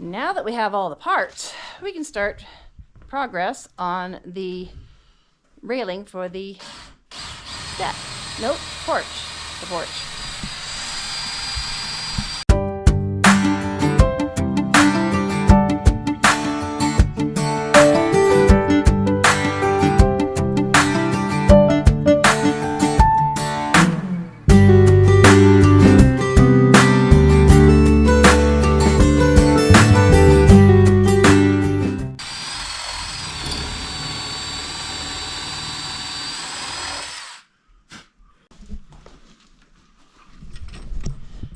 Now that we have all the parts, we can start progress on the railing for the deck. Nope, porch. The porch.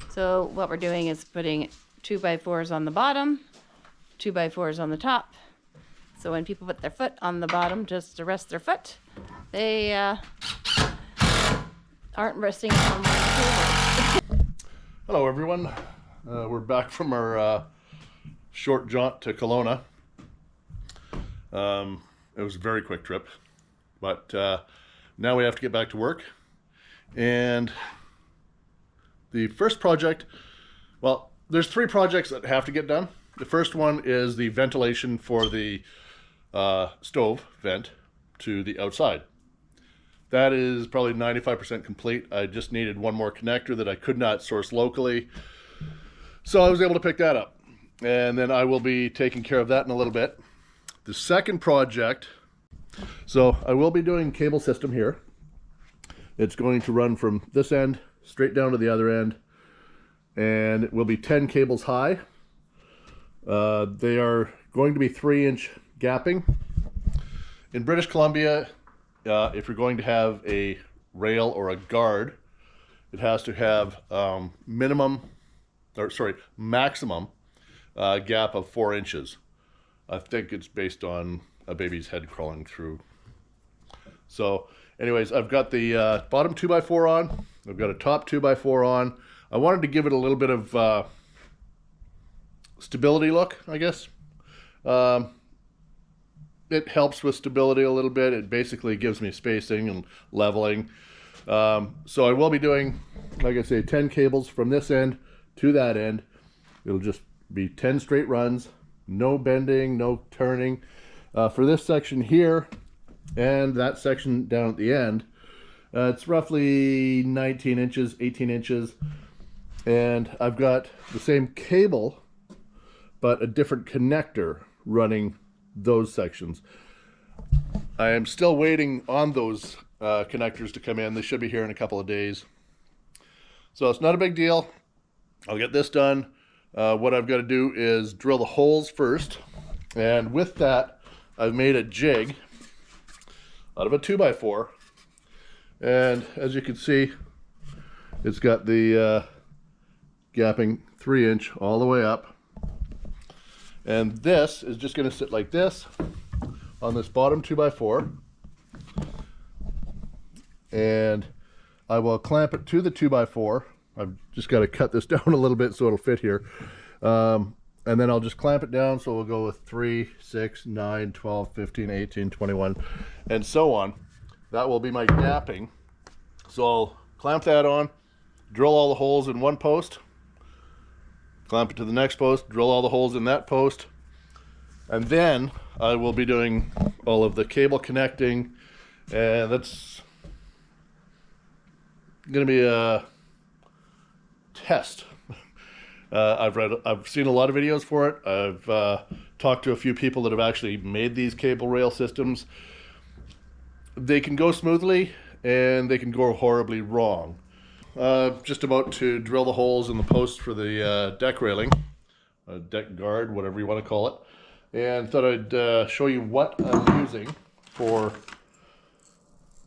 So what we're doing is putting 2x4s on the bottom, 2x4s on the top. So when people put their foot on the bottom just to rest their foot, they aren't resting on the table. Hello everyone, we're back from our short jaunt to Kelowna. It was a very quick trip, but now we have to get back to work. And the first project, well, there's 3 projects that have to get done. The first one is the ventilation for the stove vent to the outside. That is probably 95% complete. I just needed one more connector that I could not source locally. So I was able to pick that up. And then I will be taking care of that in a little bit. The second project, so I will be doing cable system here. It's going to run from this end straight down to the other end, and it will be 10 cables high. They are going to be 3-inch gapping. In British Columbia, if you're going to have a rail or a guard, it has to have maximum gap of 4 inches. I think it's based on a baby's head crawling through. So anyways, I've got the bottom 2x4 on. I've got a top 2x4 on. I wanted to give it a little bit of stability look, I guess. It helps with stability a little bit. It basically gives me spacing and leveling. So I will be doing, like I say, 10 cables from this end to that end. It'll just be 10 straight runs, no bending, no turning. For this section here and that section down at the end, it's roughly 19 inches, 18 inches. And I've got the same cable, but a different connector running those sections. I am still waiting on those connectors to come in. They should be here in a couple of days. So it's not a big deal. I'll get this done. What I've got to do is drill the holes first. And with that, I've made a jig out of a 2x4. And as you can see, it's got the gapping 3-inch all the way up. And this is just going to sit like this on this bottom 2x4. And I will clamp it to the 2x4. I've just got to cut this down a little bit so it'll fit here. And then I'll just clamp it down, so we'll go with 3, 6, 9, 12, 15, 18, 21, and so on. That will be my gapping. So I'll clamp that on, drill all the holes in one post, clamp it to the next post, drill all the holes in that post, and then I will be doing all of the cable connecting, and that's going to be a test. I've seen a lot of videos for it. I've talked to a few people that have actually made these cable rail systems. They can go smoothly and they can go horribly wrong. Just about to drill the holes in the post for the deck railing, deck guard, whatever you want to call it, and thought I'd show you what I'm using for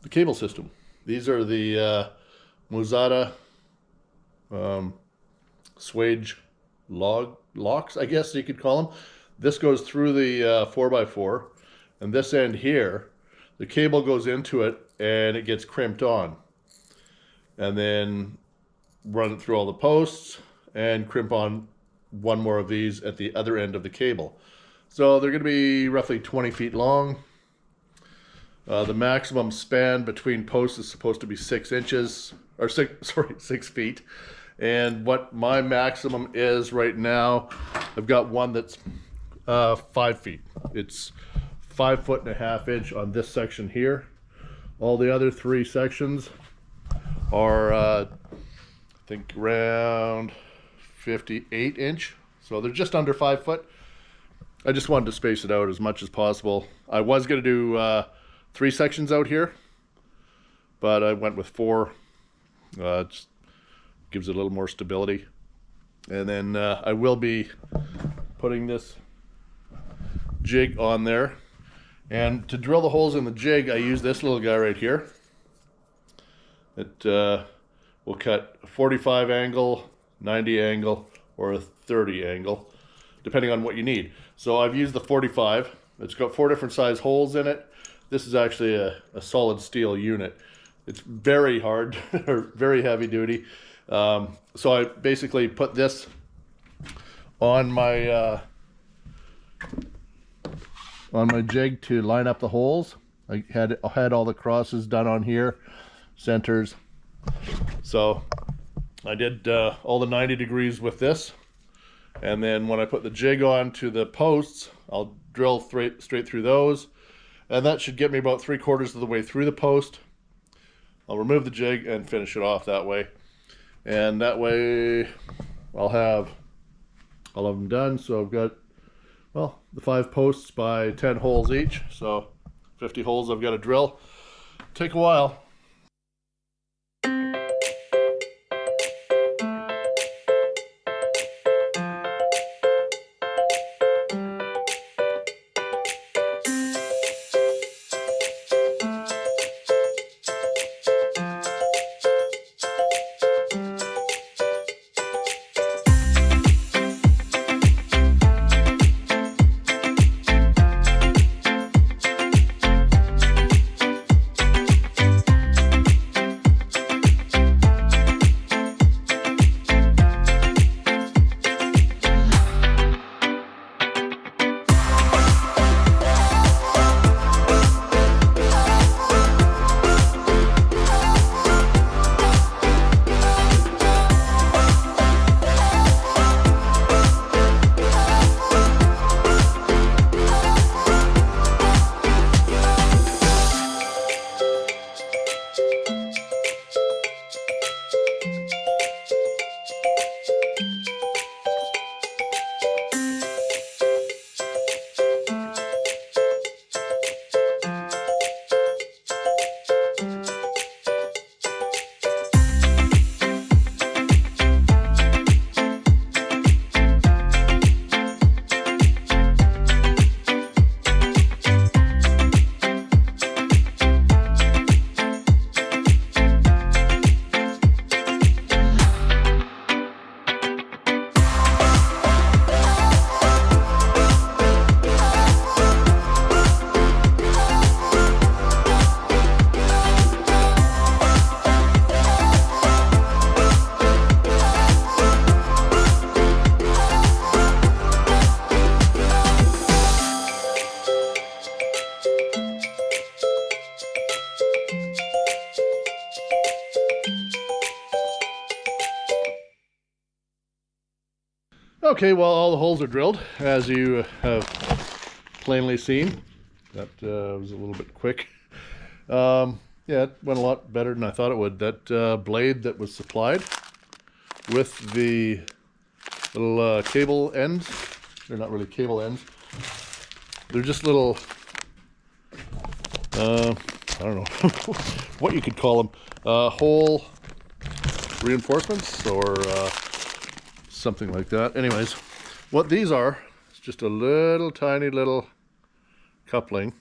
the cable system. These are the Muzada swage locks, I guess you could call them. This goes through the 4x4, and this end here, the cable goes into it and it gets crimped on, and then run it through all the posts and crimp on one more of these at the other end of the cable. So they're going to be roughly 20 feet long. The maximum span between posts is supposed to be 6 inches, or 6 feet. And what my maximum is right now, I've got one that's 5 feet. It's 5.5 inch on this section here. All the other 3 sections are I think around 58 inch. So they're just under 5 foot. I just wanted to space it out as much as possible. I was going to do 3 sections out here, but I went with 4. It just gives it a little more stability. And then I will be putting this jig on there. And to drill the holes in the jig, I use this little guy right here. It will cut a 45 angle, 90 angle, or a 30 angle, depending on what you need. So I've used the 45. It's got 4 different size holes in it. This is actually a solid steel unit. It's very hard, or very heavy duty. So I basically put this on my jig to line up the holes. I had all the crosses done on here, centers. So I did all the 90 degrees with this. And then when I put the jig on to the posts, I'll drill straight through those. And that should get me about 3/4 of the way through the post. I'll remove the jig and finish it off that way. And that way I'll have all of them done. So I've got, well, the 5 posts by 10 holes each. So 50 holes I've got to drill. Take a while. Okay, well, all the holes are drilled, as you have plainly seen. That was a little bit quick. Yeah, it went a lot better than I thought it would. That blade that was supplied with the little cable ends, they're not really cable ends. They're just little, I don't know what you could call them, hole reinforcements or something like that. Anyways, what these are, it's just a little tiny little coupling,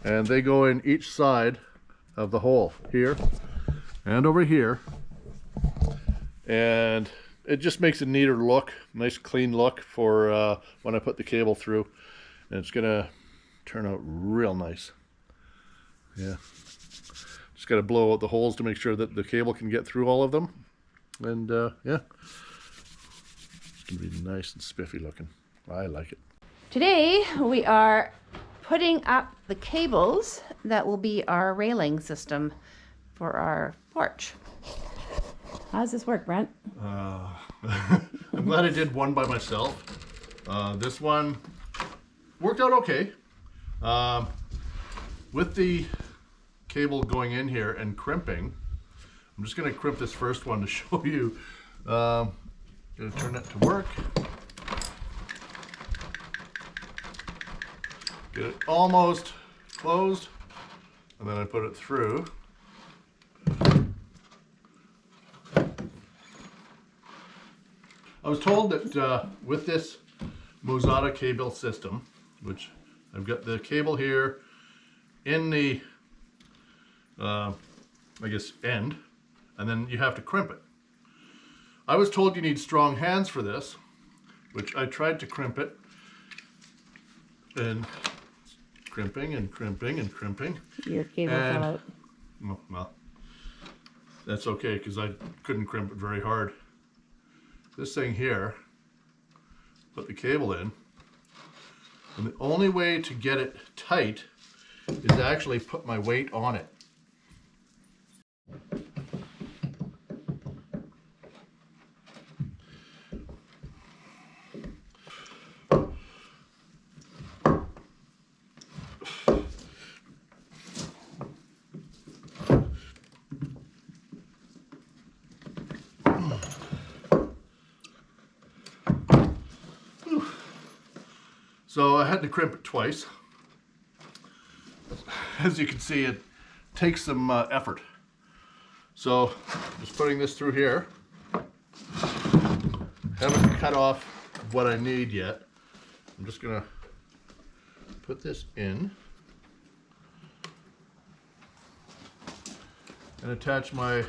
and they go in each side of the hole, here and over here, and it just makes a neater look, nice clean look for when I put the cable through, and it's gonna turn out real nice. Yeah, just got to blow out the holes to make sure that the cable can get through all of them, and yeah, it's gonna be nice and spiffy looking. I like it. Today we are putting up the cables that will be our railing system for our porch. How does this work, Brent? I'm glad I did one by myself. This one worked out okay. With the cable going in here and crimping, I'm just going to crimp this first one to show you. Going to turn that to work. Get it almost closed, and then I put it through. I was told that with this Mozata cable system, which I've got the cable here in the, I guess, end, and then you have to crimp it. I was told you need strong hands for this, which I tried to crimp it, and crimping and crimping and crimping. Your cable fell out. Well, that's okay because I couldn't crimp it very hard. This thing here, put the cable in, and the only way to get it tight is actually put my weight on it. So I had to crimp it twice. As you can see, it takes some effort. So just putting this through here. Haven't cut off what I need yet. I'm just gonna put this in and attach my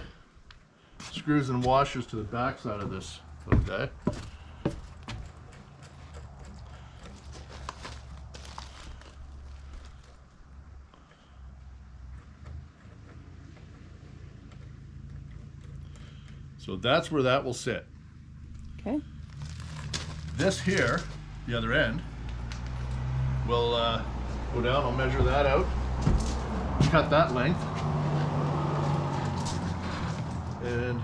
screws and washers to the back side of this little guy. So that's where that will sit. Okay. This here, the other end, will go down. I'll measure that out, cut that length, and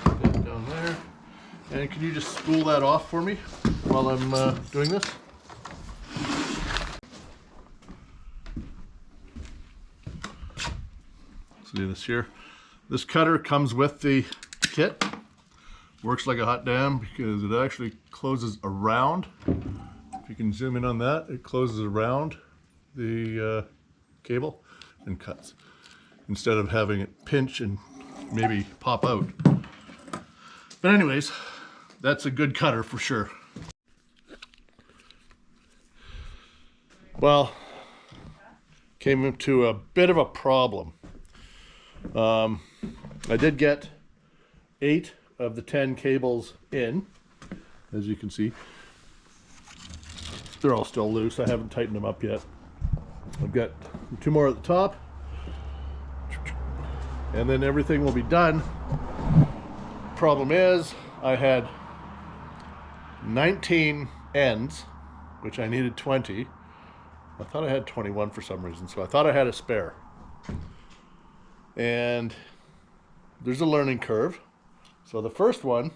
put it down there. And can you just spool that off for me while I'm doing this? See this here? This cutter comes with the kit. Works like a hot damn because it actually closes around. If you can zoom in on that, it closes around the cable and cuts instead of having it pinch and maybe pop out. But anyways, that's a good cutter for sure. Well, came into a bit of a problem. I did get 8 of the 10 cables in, as you can see. They're all still loose. I haven't tightened them up yet. I've got 2 more at the top, and then everything will be done. Problem is, I had 19 ends, which I needed 20. I thought I had 21 for some reason, so I thought I had a spare. And there's a learning curve. So the first one,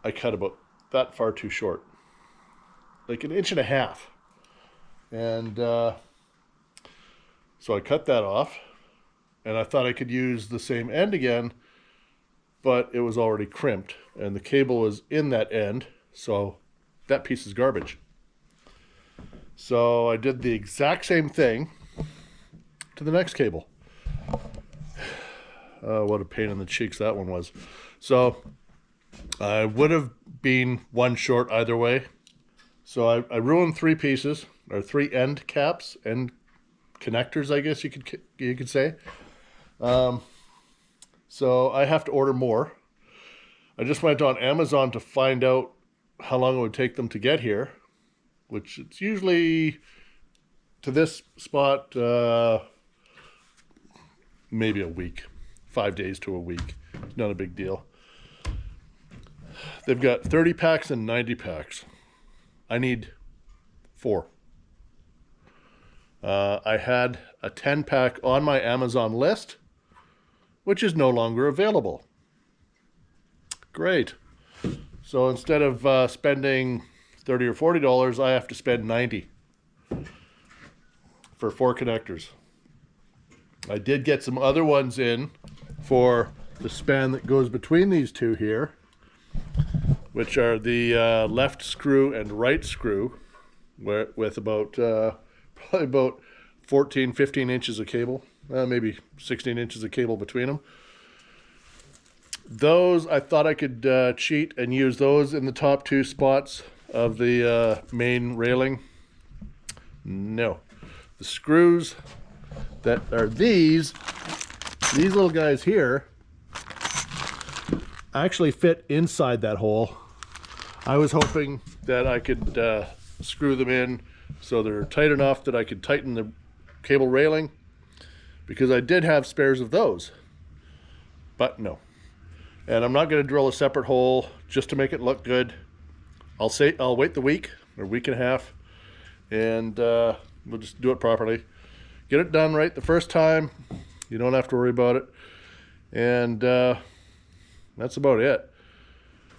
I cut about that far too short, like 1.5 inches. And so I cut that off, and I thought I could use the same end again, but it was already crimped, and the cable was in that end, so that piece is garbage. So I did the exact same thing to the next cable. What a pain in the cheeks that one was. So I would have been one short either way. So I ruined 3 pieces, or 3 end caps, end connectors, I guess you could say. So I have to order more. I just went on Amazon to find out how long it would take them to get here, which it's usually to this spot maybe a week, 5 days to a week. Not a big deal. They've got 30 packs and 90 packs. I need 4. I had a 10-pack on my Amazon list, which is no longer available. Great. So instead of spending $30 or $40, I have to spend $90 for 4 connectors. I did get some other ones in for the span that goes between these two here, which are the left screw and right screw, with about probably about 15 inches of cable, maybe 16 inches of cable between them. Those, I thought I could cheat and use those in the top 2 spots of the main railing. No. The screws that are these little guys here actually fit inside that hole. I was hoping that I could screw them in so they're tight enough that I could tighten the cable railing, because I did have spares of those, but no. And I'm not going to drill a separate hole just to make it look good. I'll wait the week or week and a half, and we'll just do it properly. Get it done right the first time. You don't have to worry about it. And that's about it.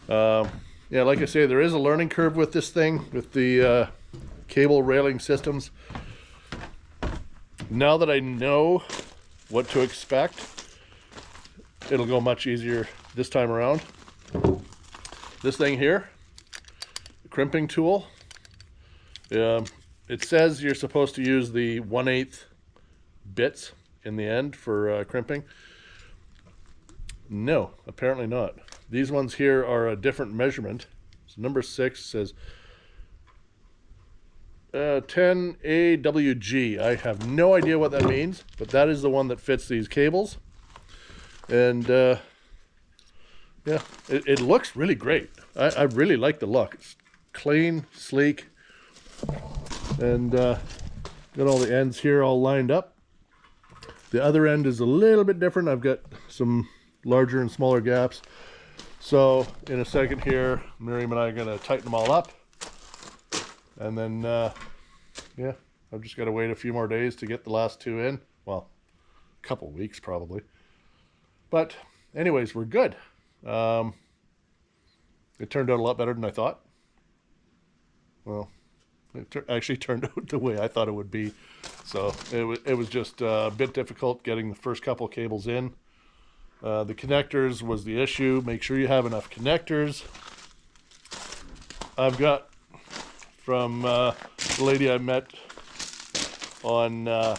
Yeah, like I say, there is a learning curve with this thing, with the cable railing systems. Now that I know what to expect, it'll go much easier this time around. This thing here, the crimping tool, it says you're supposed to use the 1/8 bits in the end for crimping. No, apparently not. These ones here are a different measurement. So number 6 says 10 AWG. I have no idea what that means, but that is the one that fits these cables. And yeah, it looks really great. I really like the look. It's clean, sleek, and got all the ends here all lined up. The other end is a little bit different. I've got some larger and smaller gaps. So in a second here, Miriam and I are going to tighten them all up. And then, yeah, I've just got to wait a few more days to get the last 2 in. Well, a couple weeks probably. But anyways, we're good. It turned out a lot better than I thought. Well, it actually turned out the way I thought it would be. So it was just a bit difficult getting the first couple cables in. The connectors was the issue. Make sure you have enough connectors. I've got from the lady I met on, I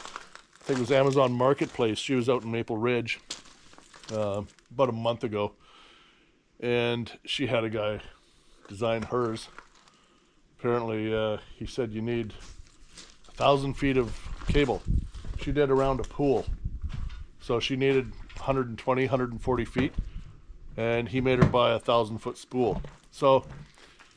think it was Amazon Marketplace. She was out in Maple Ridge about a month ago. And she had a guy design hers. Apparently, he said you need 1,000 feet of cable. She did around a pool. So she needed 120, 140 feet. And he made her buy a 1,000-foot spool. So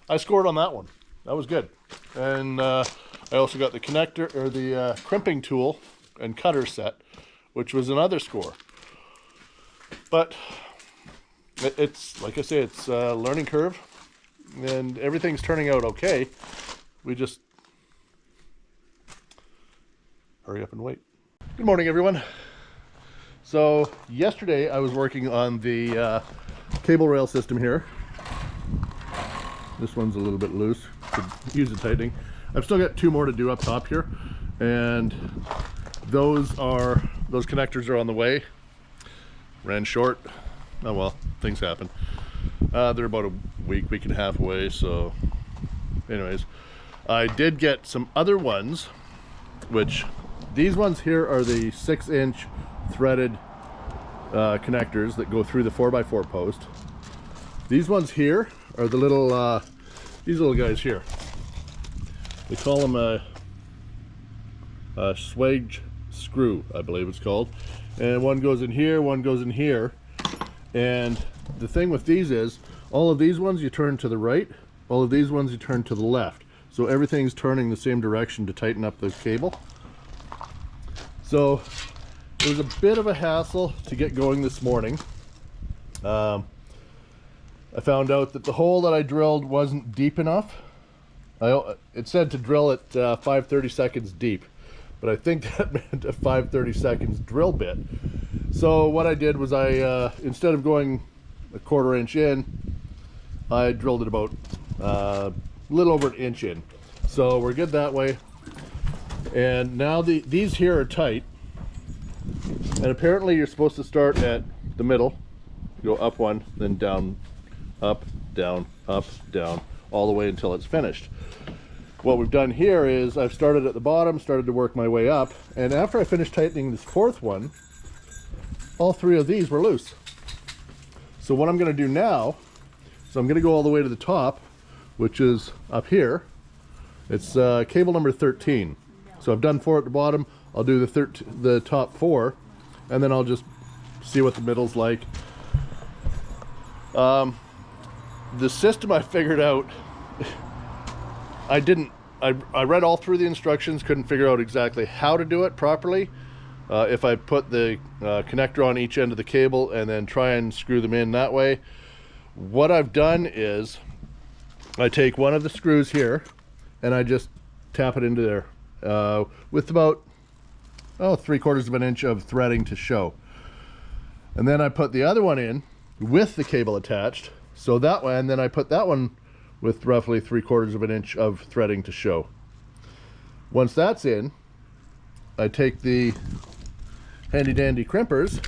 I scored on that one. That was good. And I also got the connector, or the crimping tool and cutter set, which was another score. But it's, like I say, it's a learning curve, and everything's turning out okay. We just hurry up and wait. Good morning, everyone. So yesterday I was working on the cable rail system here. This one's a little bit loose. Could use the tightening. I've still got 2 more to do up top here, and those connectors are on the way. Ran short. Oh well, things happen. They're about a week and a half away, so anyways. I did get some other ones, which these ones here are the 6-inch threaded connectors that go through the 4x4 post. These ones here are the little, these little guys here. They call them a swage screw, I believe it's called. And one goes in here, one goes in here. And the thing with these is, all of these ones you turn to the right, all of these ones you turn to the left. So everything's turning the same direction to tighten up the cable. So it was a bit of a hassle to get going this morning. I found out that the hole that I drilled wasn't deep enough. It said to drill it 5 30 seconds deep, but I think that meant a 5/32 drill bit. So what I did was I, instead of going a 1/4 inch in, I drilled it about a little over an inch in. So we're good that way. And now these here are tight. And apparently you're supposed to start at the middle, go up one, then down, up, down, all the way until it's finished. What we've done here is I've started at the bottom, started to work my way up, and after I finished tightening this 4th one, all 3 of these were loose. So what I'm going to do now, so I'm going to go all the way to the top, which is up here. It's cable number 13. So I've done 4 at the bottom, I'll do the top 4, and then I'll just see what the middle's like. The system I figured out, I read all through the instructions, couldn't figure out exactly how to do it properly. If I put the connector on each end of the cable and then try and screw them in that way. What I've done is I take one of the screws here and I just tap it into there with about 3/4 of an inch of threading to show. And then I put the other one in with the cable attached, so that way, and then I put that one with roughly 3/4 of an inch of threading to show. Once that's in, I take the handy dandy crimpers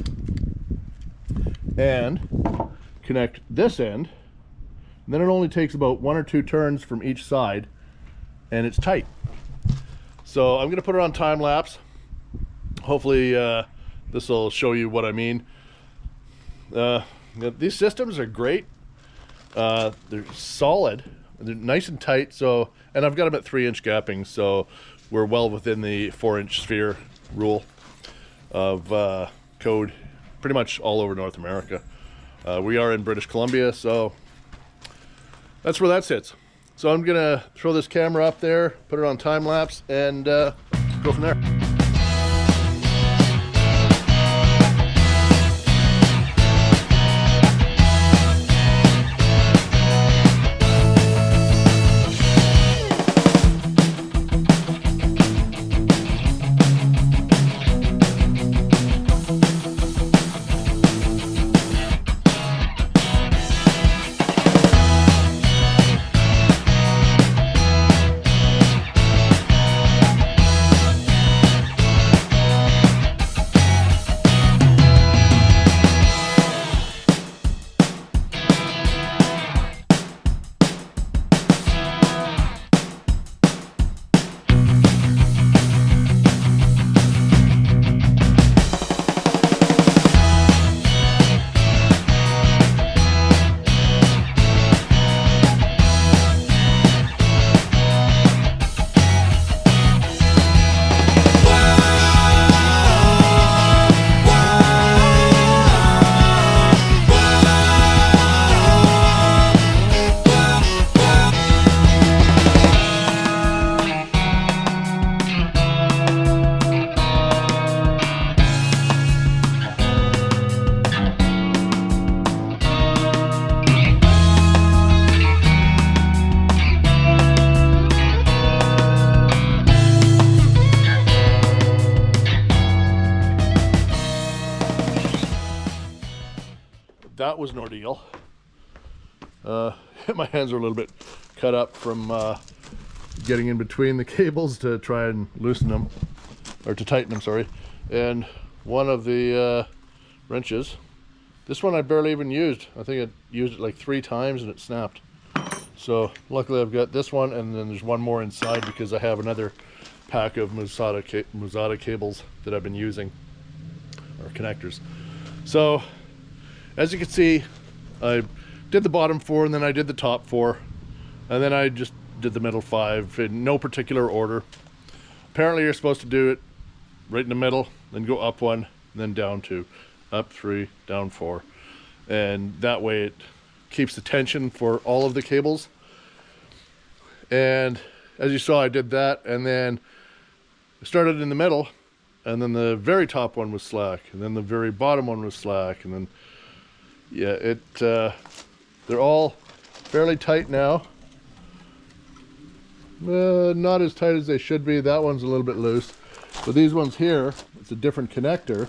and connect this end, and then it only takes about 1 or 2 turns from each side and it's tight. So I'm going to put it on time lapse. Hopefully this will show you what I mean. These systems are great. They're solid, they're nice and tight, so, and I've got them at 3-inch gapping, so we're well within the 4-inch sphere rule of code pretty much all over North America. We are in British Columbia, so that's where that sits. So I'm gonna throw this camera up there, put it on time lapse, and go from there. That was an ordeal. My hands are a little bit cut up from getting in between the cables to try and loosen them, or to tighten them, sorry. And one of the wrenches, this one I barely even used. I think I used it like 3 times and it snapped. So luckily I've got this one, and then there's one more inside because I have another pack of Musada cables that I've been using, or connectors. So as you can see, I did the bottom 4 and then I did the top 4, and then I just did the middle 5 in no particular order. Apparently you're supposed to do it right in the middle, then go up 1, then down 2, up 3, down 4, and that way it keeps the tension for all of the cables. And as you saw, I did that, and then I started in the middle, and then the very top one was slack, and then the very bottom one was slack, and then yeah, they're all fairly tight now. Not as tight as they should be. That one's a little bit loose. But these ones here, it's a different connector.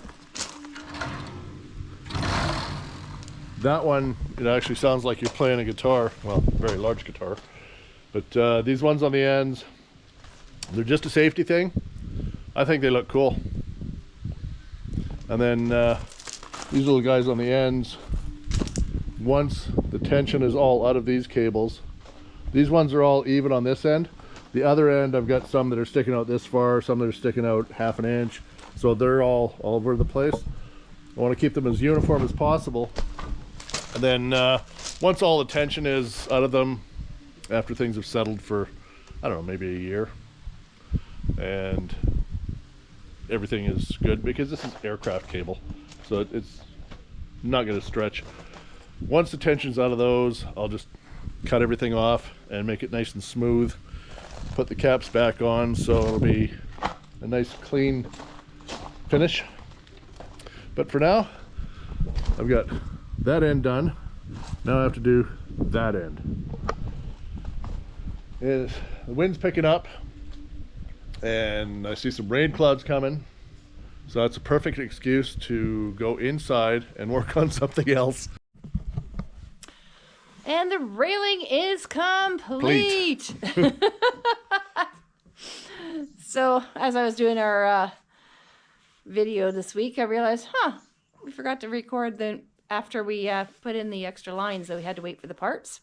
That one, it actually sounds like you're playing a guitar. Well, a very large guitar. But these ones on the ends, they're just a safety thing. I think they look cool. And then these little guys on the ends, once the tension is all out of these cables, these ones are all even on this end. The other end, I've got some that are sticking out this far, some that are sticking out half an inch. So they're all over the place. I want to keep them as uniform as possible. And then once all the tension is out of them, after things have settled for, I don't know, maybe a year, and everything is good, because this is aircraft cable, so it's not going to stretch. Once the tension's out of those, I'll just cut everything off and make it nice and smooth. Put the caps back on, so it'll be a nice clean finish. But for now, I've got that end done. Now I have to do that end. The wind's picking up and I see some rain clouds coming, so that's a perfect excuse to go inside and work on something else. And the railing is complete. So as I was doing our video this week, I realized, we forgot to record after we put in the extra lines, so we had to wait for the parts.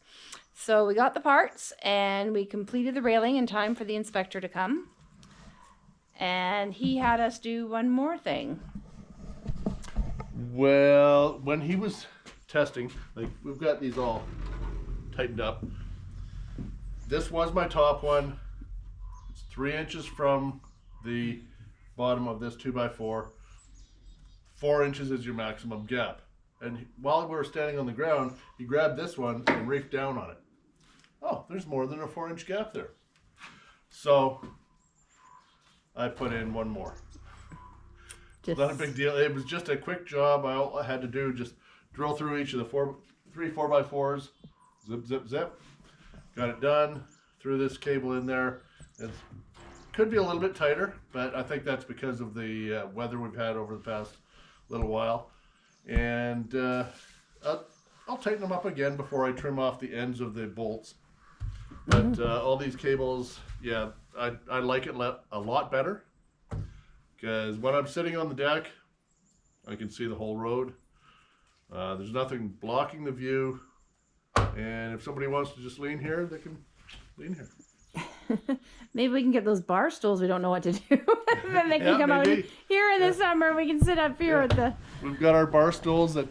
So we got the parts and we completed the railing in time for the inspector to come. And he had us do one more thing. Well, when he was testing, like, we've got these all tightened up. This was my top one. It's 3 inches from the bottom of this 2x4. 4 inches is your maximum gap. And while we were standing on the ground, he grabbed this one and reefed down on it. Oh, there's more than a 4-inch gap there. So I put in one more. Not a big deal. It was just a quick job. All I had to do, just drill through each of the three 4x4s. Zip, zip, zip. Got it done. Threw this cable in there. It could be a little bit tighter, but I think that's because of the weather we've had over the past little while. And I'll tighten them up again before I trim off the ends of the bolts. But all these cables, yeah, I like it a lot better, because when I'm sitting on the deck, I can see the whole road. There's nothing blocking the view, and if somebody wants to just lean here, they can lean here. Maybe we can get those bar stools. We don't know what to do. Then they can come maybe. Out here in the summer. We can sit up here with the. We've got our bar stools that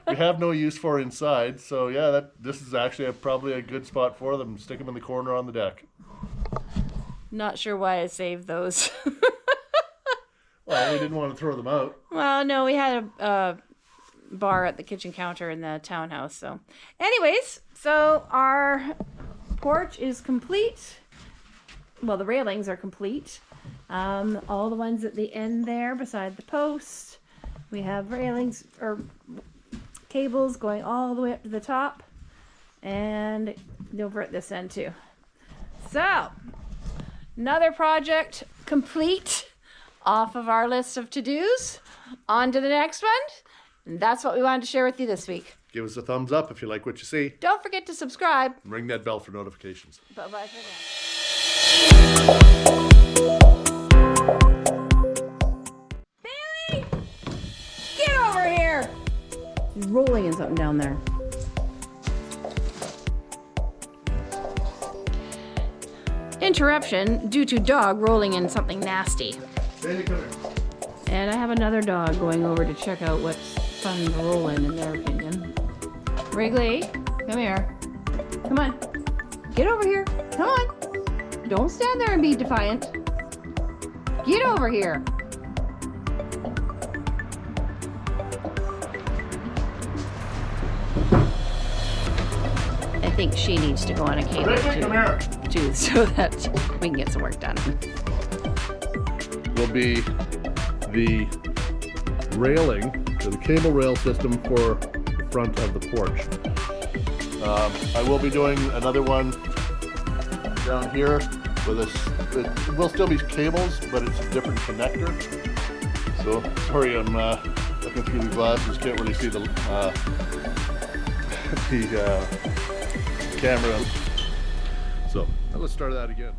we have no use for inside. So yeah, this is actually probably a good spot for them. Stick them in the corner on the deck. Not sure why I saved those. Well, we didn't want to throw them out. Well, no, we had a bar at the kitchen counter in the townhouse. So, anyways, so our porch is complete. Well, the railings are complete. All the ones at the end there beside the post. We have railings or cables going all the way up to the top and over at this end too. So, another project complete off of our list of to-dos. On to the next one. And that's what we wanted to share with you this week. Give us a thumbs up if you like what you see. Don't forget to subscribe. And ring that bell for notifications. Bye-bye for now. Bailey! Get over here! He's rolling in something down there. Interruption due to dog rolling in something nasty. Bailey, come here. And I have another dog going over to check out what's fun to roll in their opinion. Wrigley, come here. Come on. Get over here. Come on. Don't stand there and be defiant. Get over here. I think she needs to go on a cable too, so that we can get some work done. Will be the railing, so the cable rail system for the front of the porch. I will be doing another one down here with this. It will still be cables, but it's a different connector. So sorry, I'm looking through the glasses, can't really see the camera. So let's start that again.